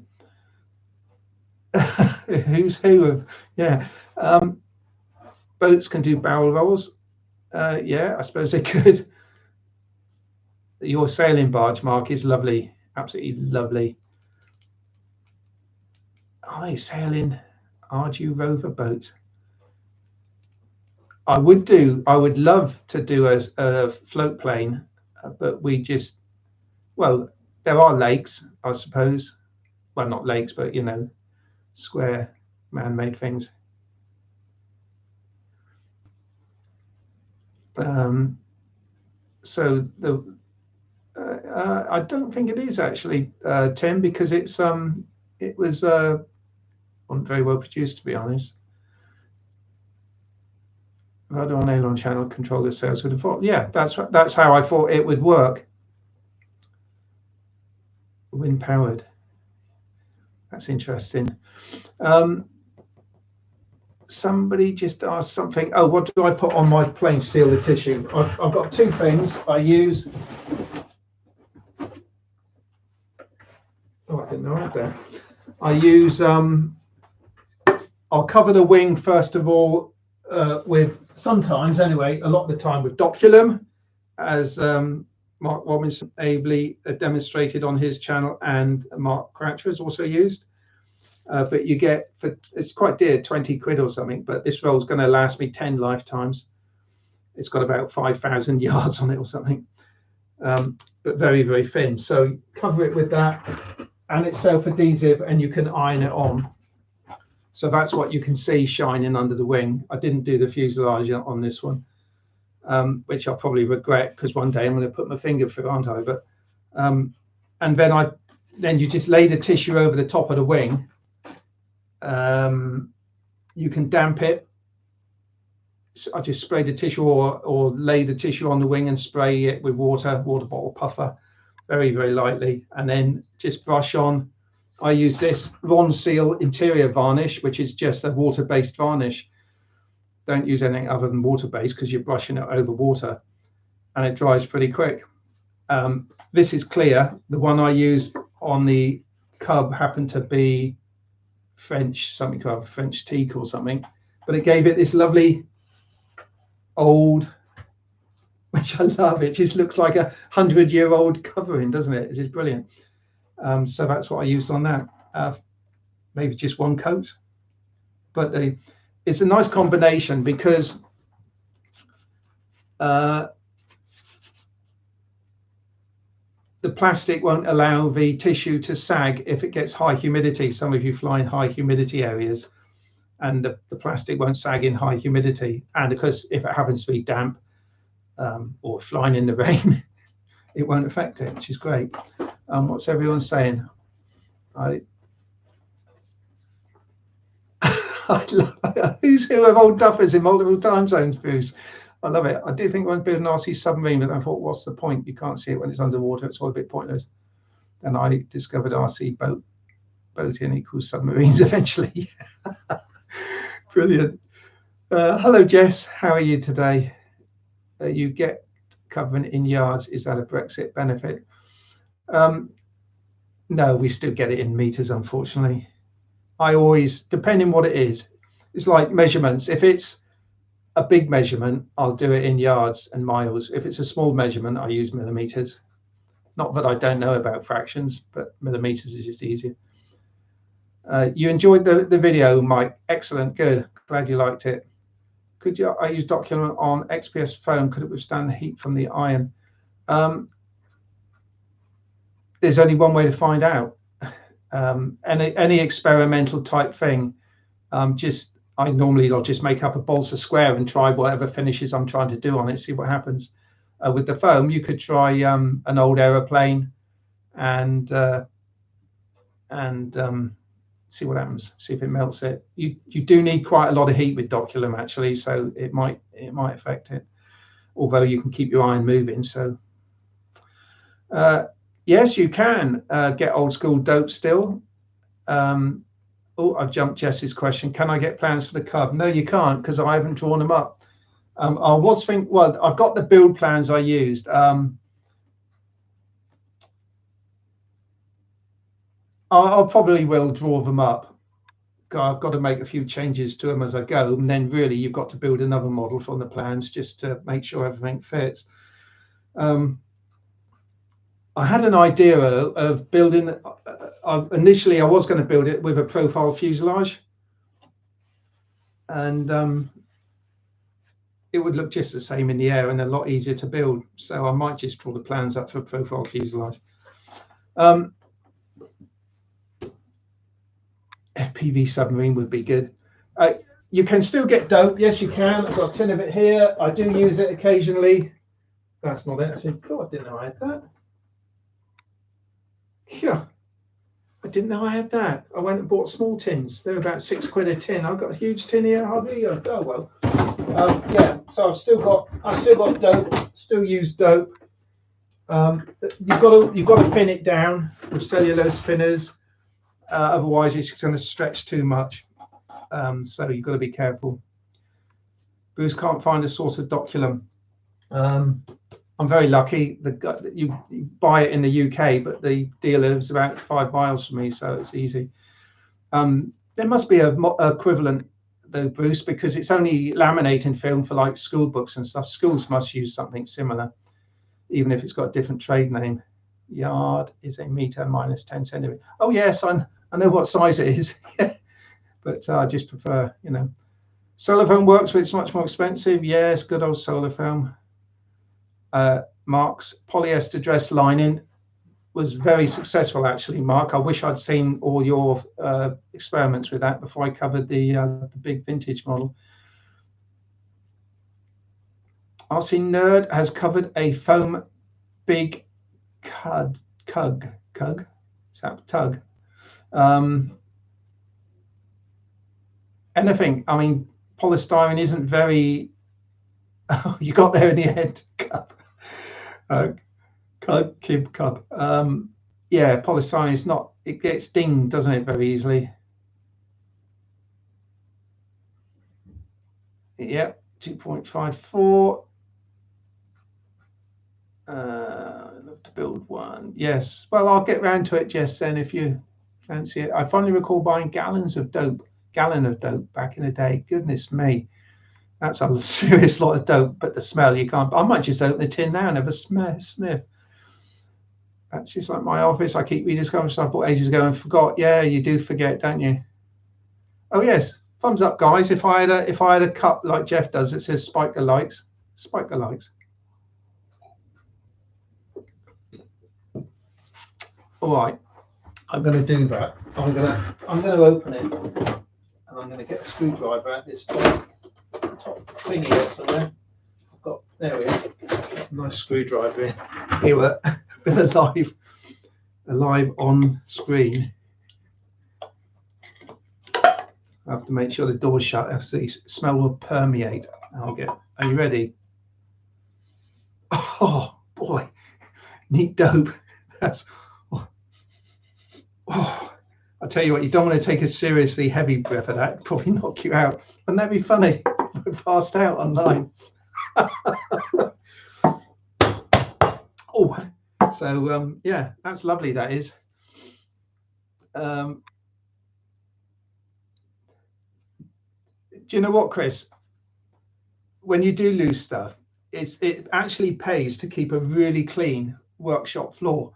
Who's who of, yeah. Boats can do barrel rolls. Yeah, I suppose they could. Your sailing barge, Mark, is lovely, absolutely lovely. Are they sailing RG Rover boat? I would love to do a float plane, but we just, well, there are lakes, I suppose. Well, not lakes, but square man-made things. So the I don't think it is actually, Tim, because it was wasn't very well produced, to be honest. Rudder on aileron channel controller sales with default. Yeah, that's how I thought it would work. Wind powered. That's interesting. Somebody just asked something. Oh, what do I put on my plane to seal the tissue? I've got two things I use. Oh, I didn't know I had that. I use, I'll cover the wing first of all with, sometimes anyway, a lot of the time with Doculum, as Mark Robinson Avely demonstrated on his channel, and Mark Croucher has also used. But you get, it's quite dear, 20 quid or something, but this roll is going to last me 10 lifetimes. It's got about 5,000 yards on it or something, but very, very thin. So cover it with that, and it's self-adhesive, and you can iron it on. So that's what you can see shining under the wing. I didn't do the fuselage on this one, which I'll probably regret, because one day I'm going to put my finger through, aren't I? But and then you just lay the tissue over the top of the wing. You can damp it. So I just spray the tissue or lay the tissue on the wing and spray it with water bottle puffer, very, very lightly, and then just brush on. I use this Ronseal interior varnish, which is just a water-based varnish. Don't use anything other than water-based, because you're brushing it over water, and it dries pretty quick. This is clear. The one I used on the Cub happened to be French, something called French teak or something, but it gave it this lovely old, which I love. It just looks like 100-year-old covering, doesn't it? It is brilliant. So that's what I used on that. Maybe just one coat, but it's a nice combination, because the plastic won't allow the tissue to sag if it gets high humidity. Some of you fly in high humidity areas, and the plastic won't sag in high humidity. And because if it happens to be damp or flying in the rain, it won't affect it, which is great. What's everyone saying? I love who's who of old duffers in multiple time zones, Bruce. I love it. I do think when building an RC submarine, but I thought, what's the point? You can't see it when it's underwater. It's all a bit pointless. And I discovered RC boating equals submarines eventually. Brilliant. Hello, Jess. How are you today? You get covering in yards. Is that a Brexit benefit? No, we still get it in meters, unfortunately. I always, depending what it is, it's like measurements. If it's a big measurement, I'll do it in yards and miles. If it's a small measurement, I use millimeters. Not that I don't know about fractions, but millimeters is just easier. You enjoyed the video, Mike. Excellent, good. Glad you liked it. Could you? I use Doculum on XPS foam. Could it withstand the heat from the iron? There's only one way to find out. Any experimental type thing, I'll just make up a balsa square and try whatever finishes I'm trying to do on it, see what happens. With the foam, you could try an old aeroplane and see what happens, see if it melts it. You do need quite a lot of heat with Doculum, actually, so it might affect it, although you can keep your iron moving. So yes, you can get old school dope still. Oh, I've jumped Jess's question. Can I get plans for the Cub? No, you can't, because I haven't drawn them up. Well, I've got the build plans I used. I'll probably will draw them up. I've got to make a few changes to them as I go, and then really you've got to build another model from the plans just to make sure everything fits. I had an idea of building, initially I was going to build it with a profile fuselage, and it would look just the same in the air and a lot easier to build. So I might just draw the plans up for a profile fuselage. FPV submarine would be good. You can still get dope. Yes, you can. I've got a tin of it here. I do use it occasionally. That's not it. I said, God, I didn't know I had that. Yeah, I didn't know I had that. I went and bought small tins. They're about £6 a tin. I've got a huge tin here. Hardly. Oh well. Yeah. So I've still got dope. Still use dope. You've got to thin it down with cellulose thinners. Otherwise, it's going to stretch too much. So you've got to be careful. Bruce can't find a source of Doculum. I'm very lucky. You buy it in the UK, but the dealer is about 5 miles from me, so it's easy. There must be a equivalent though, Bruce, because it's only laminating film for like school books and stuff. Schools must use something similar, even if it's got a different trade name. Yard is a meter minus 10 centimeters. Oh yes, I know what size it is, but I just prefer, Solar foam works, but it's much more expensive. Yes, good old solar foam. Mark's polyester dress lining was very successful, actually, Mark. I wish I'd seen all your experiments with that before I covered the big vintage model. RC Nerd has covered a foam big cug. Is that tug? Anything. I mean, polystyrene isn't very. Oh, you got there in the end. Cub. Yeah, polystyrene is not. It gets dinged, doesn't it, very easily? Yep, 2.54. I'd love to build one. Yes. Well, I'll get round to it, Jess, then, if you fancy it. I finally recall buying gallon of dope back in the day. Goodness me. That's a serious lot of dope, but the smell, you can't. I might just open a tin now and have a sniff. That's just like my office. I keep rediscovering stuff I bought ages ago and forgot. Yeah, you do forget, don't you? Oh yes, thumbs up, guys. If I had a cup like Jeff does, it says Spiker likes. Spiker likes. All right, I'm going to do that. I'm going to open it, and I'm going to get a screwdriver out this top thingy here somewhere. There it is. Nice screwdriver in. Here we're alive on screen. I have to make sure the door's shut, else the smell will permeate. Are you ready? Oh boy, neat dope. That's. Oh, I'll tell you what, you don't want to take a seriously heavy breath of that. It'd probably knock you out. Wouldn't that be funny? I passed out online. Oh, so yeah, that's lovely. That is. Do you know what, Chris? When you do lose stuff, it actually pays to keep a really clean workshop floor,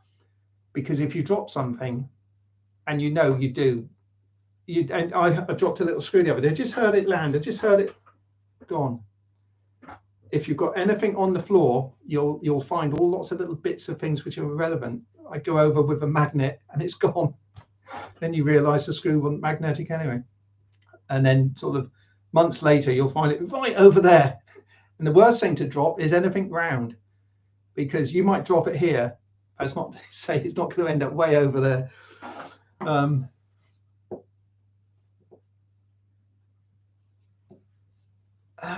because if you drop something, and you do, and I dropped a little screw the other day. I just heard it land. I just heard it gone. If you've got anything on the floor, you'll find all lots of little bits of things which are irrelevant. I go over with a magnet and it's gone. Then you realise the screw wasn't magnetic anyway. And then sort of months later, you'll find it right over there. And the worst thing to drop is anything round, because you might drop it here. That's not to say it's not going to end up way over there.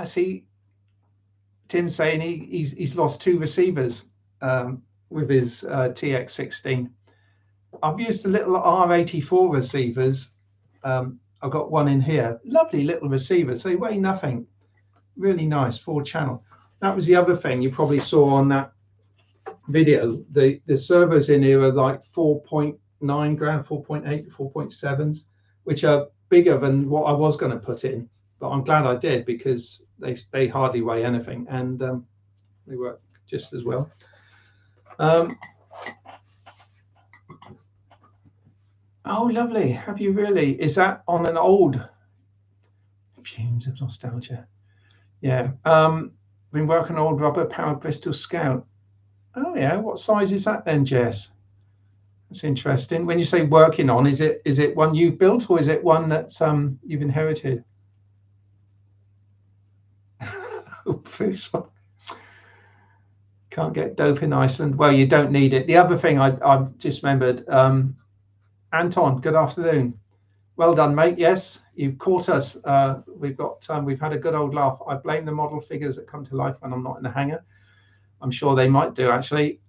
See, Tim's saying he's lost 2 receivers with his TX16. I've used the little R84 receivers. I've got one in here. Lovely little receivers. They weigh nothing. Really nice 4-channel. That was the other thing you probably saw on that video. The servos in here are like 4.9 gram, 4.8, 4.7s, which are bigger than what I was going to put in. But I'm glad I did, because they hardly weigh anything, and they work just as well. Oh, lovely. Have you really? Is that on an old Fumes of Nostalgia? Yeah. Been working on old rubber powered Bristol Scout. Oh yeah. What size is that then, Jess? That's interesting. When you say working on, is it one you've built, or is it one that's you've inherited? Can't get dope in Iceland. Well, you don't need it. The other thing I just remembered, Anton, good afternoon. Well done, mate. Yes, you've caught us. We've had a good old laugh. I blame the model figures that come to life when I'm not in the hangar. I'm sure they might do, actually.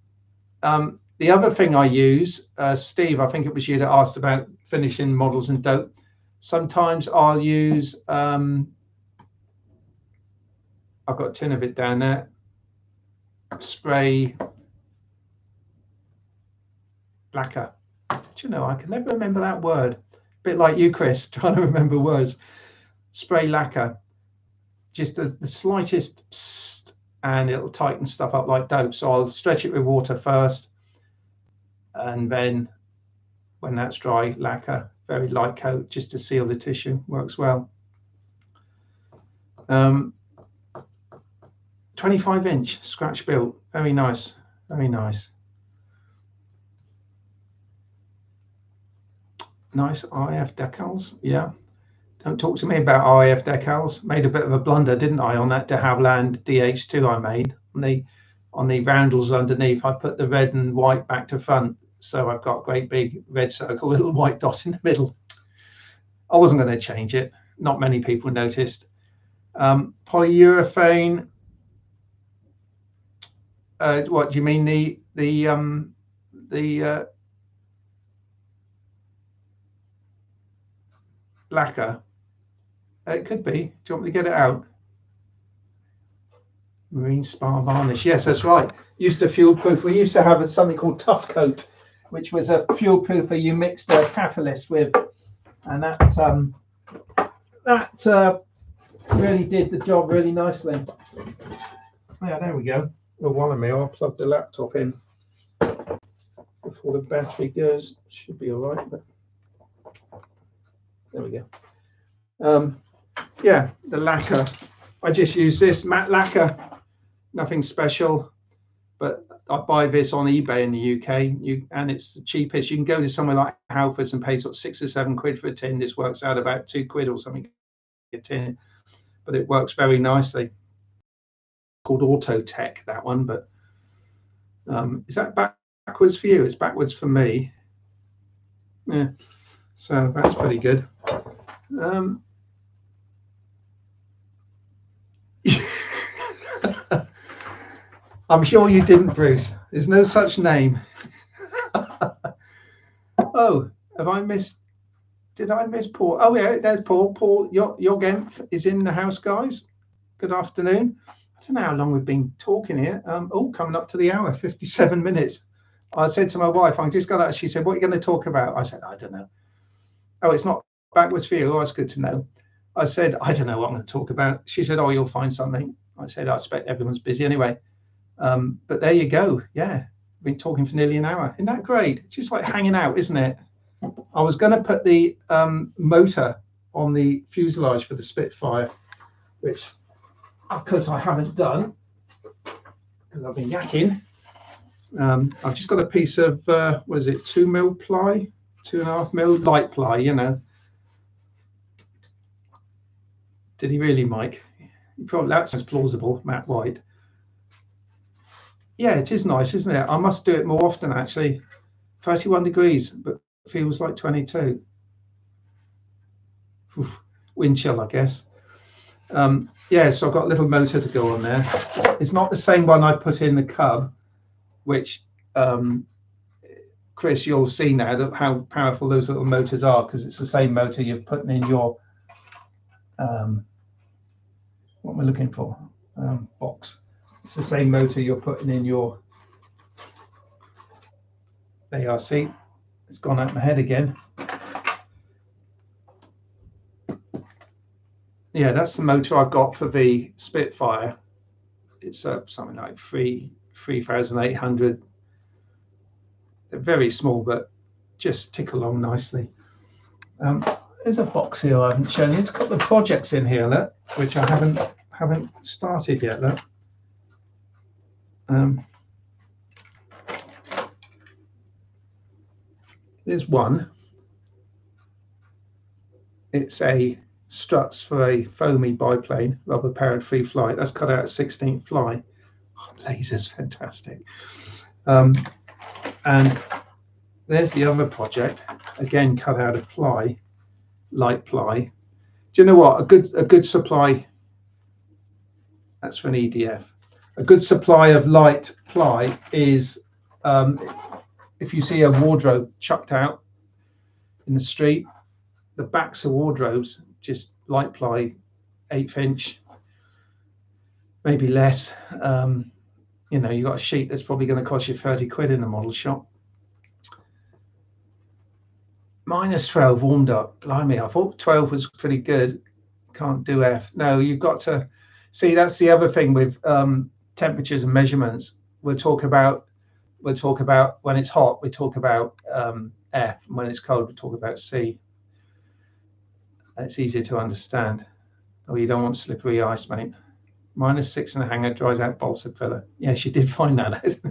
The other thing I use, Steve, I think it was you that asked about finishing models in dope. Sometimes I'll use, I've got a tin of it down there, spray lacquer. Do you know, I can never remember that word. A bit like you, Chris, trying to remember words. Spray lacquer, just the slightest psst, and it'll tighten stuff up like dope. So I'll stretch it with water first, and then when that's dry, lacquer, very light coat, just to seal the tissue. Works well. 25-inch scratch built, very nice, very nice. Nice RAF decals, yeah. Don't talk to me about RAF decals. Made a bit of a blunder, didn't I, on that de Havilland DH2 I made. On the roundels underneath, I put the red and white back to front. So I've got a great big red circle, little white dot in the middle. I wasn't going to change it. Not many people noticed. Polyurethane. What do you mean? The lacquer? It could be. Do you want me to get it out? Marine spar varnish. Yes, that's right. Used to fuel proof. We used to have something called Tough Coat, which was a fuel proofer you mixed a catalyst with, and that really did the job really nicely. Yeah, there we go. Well, one of me, I'll plug the laptop in before the battery goes. Should be all right, but there we go. Yeah, the lacquer. I just use this matte lacquer. Nothing special, but I buy this on eBay in the UK, and it's the cheapest. You can go to somewhere like Halfords and pay sort of £6 or £7 for a tin. This works out about £2 or something a tin, but it works very nicely. Called Autotech, that one, but is that backwards for you? It's backwards for me. Yeah, so that's pretty good. I'm sure you didn't, Bruce. There's no such name. Oh, have I missed? Did I miss Paul? Oh yeah, there's Paul. Paul Jorgenf is in the house, guys. Good afternoon. I don't know how long we've been talking here. Coming up to the hour, 57 minutes. I said to my wife, I just got out. She said, "What are you going to talk about?" I said, "I don't know." Oh, it's not backwards for you. Oh, it's good to know. I said, "I don't know what I'm going to talk about." She said, "Oh, you'll find something." I said, "I expect everyone's busy anyway." But there you go. Yeah, been talking for nearly an hour. Isn't that great? It's just like hanging out, isn't it? I was going to put the motor on the fuselage for the Spitfire, which, because I haven't done, because I've been yakking. I've just got a piece of, what is it, 2mm ply, 2.5mm light ply, you know. Did he really, Mike? Probably that sounds plausible, matte white. Yeah, it is nice, isn't it? I must do it more often, actually. 31 degrees, but feels like 22. Oof, wind chill, I guess. Yeah, so I've got a little motor to go on there. It's not the same one I put in the Cub, which, Chris, you'll see now how powerful those little motors are, because it's the same motor you're putting in your, what am I looking for? Box. It's the same motor you're putting in your, there you are, see, it's gone out my head again. Yeah, that's the motor I've got for the Spitfire. It's something like 3,800. They're very small, but just tick along nicely. There's a box here I haven't shown you. It's got the projects in here, look, which I haven't started yet. Look. There's one. It's a struts for a foamy biplane, rubber powered free flight. That's cut out at 16th fly. Laser's fantastic. And there's the other project, again cut out of ply, light ply. Do you know what? A good supply. That's for an EDF. A good supply of light ply is if you see a wardrobe chucked out in the street, the backs of wardrobes, just light ply, 1/8 inch, maybe less. You know, you got a sheet that's probably going to cost you 30 quid in the model shop. -12 warmed up. Blimey, I thought 12 was pretty good. Can't do F. No, you've got to see. That's the other thing with temperatures and measurements. We'll talk about when it's hot. We talk about F, and when it's cold, we talk about C. It's easier to understand. Oh, you don't want slippery ice, mate. -6 in the hangar dries out balsa filler. Yes, you did find that out. It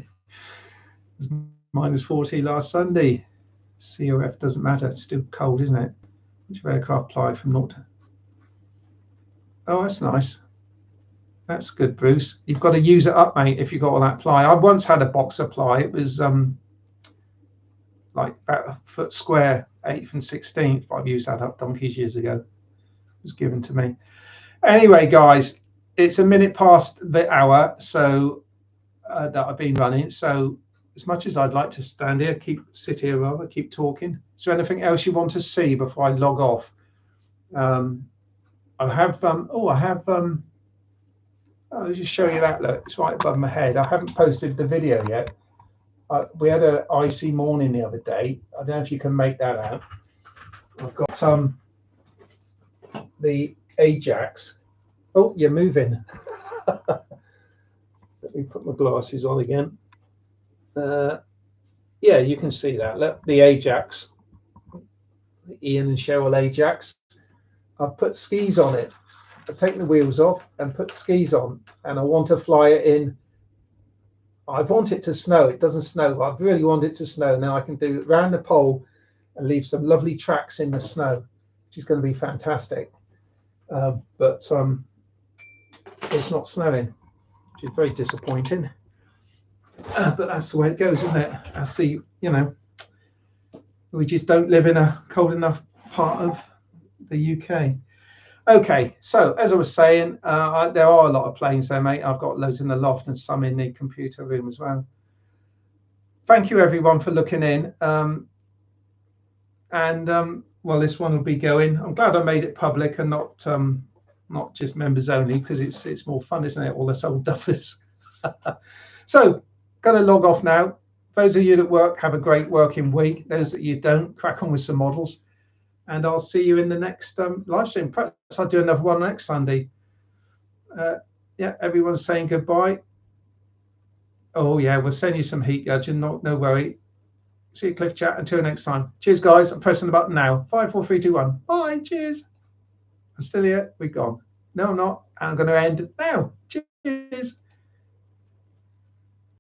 was -40 last Sunday. C or F doesn't matter. It's still cold, isn't it? Which aircraft ply from 0 to... Oh, that's nice. That's good, Bruce. You've got to use it up, mate, if you've got all that ply. I once had a box of ply. It was like about a foot square, 1/8 and 1/16. I've used that up donkeys years ago. It was given to me. Anyway, guys, it's a minute past the hour, so that I've been running. So as much as I'd like to stand here, sit here rather, keep talking. Is there anything else you want to see before I log off? I'll just show you that. Look, it's right above my head. I haven't posted the video yet. We had an icy morning the other day. I don't know if you can make that out. I've got the Ajax. Oh, you're moving. Let me put my glasses on again. Yeah, you can see that. Look, the Ajax, the Ian and Cheryl Ajax. I've put skis on it. I've taken the wheels off and put skis on, and I want to fly it in. I want it to snow. It doesn't snow, but I really want it to snow. Now I can do it around the pole and leave some lovely tracks in the snow, which is going to be fantastic. But it's not snowing, which is very disappointing. But that's the way it goes, isn't it? I see, you know, we just don't live in a cold enough part of the UK. Okay, so as I was saying, there are a lot of planes there, mate. I've got loads in the loft and some in the computer room as well. Thank you, everyone, for looking in. Well, this one will be going. I'm glad I made it public and not just members only, because it's more fun, isn't it? All this old duffers. So, going to log off now. Those of you that work, have a great working week. Those that you don't, crack on with some models. And I'll see you in the next live stream. Perhaps I'll do another one next Sunday. Yeah, everyone's saying goodbye. Oh, yeah, we'll send you some heat, Gudgeon. No worry. See you, Cliff Chat. Until next time. Cheers, guys. I'm pressing the button now. 5, 4, 3, 2, 1. Bye. Cheers. I'm still here. We're gone. No, I'm not. I'm going to end now. Cheers.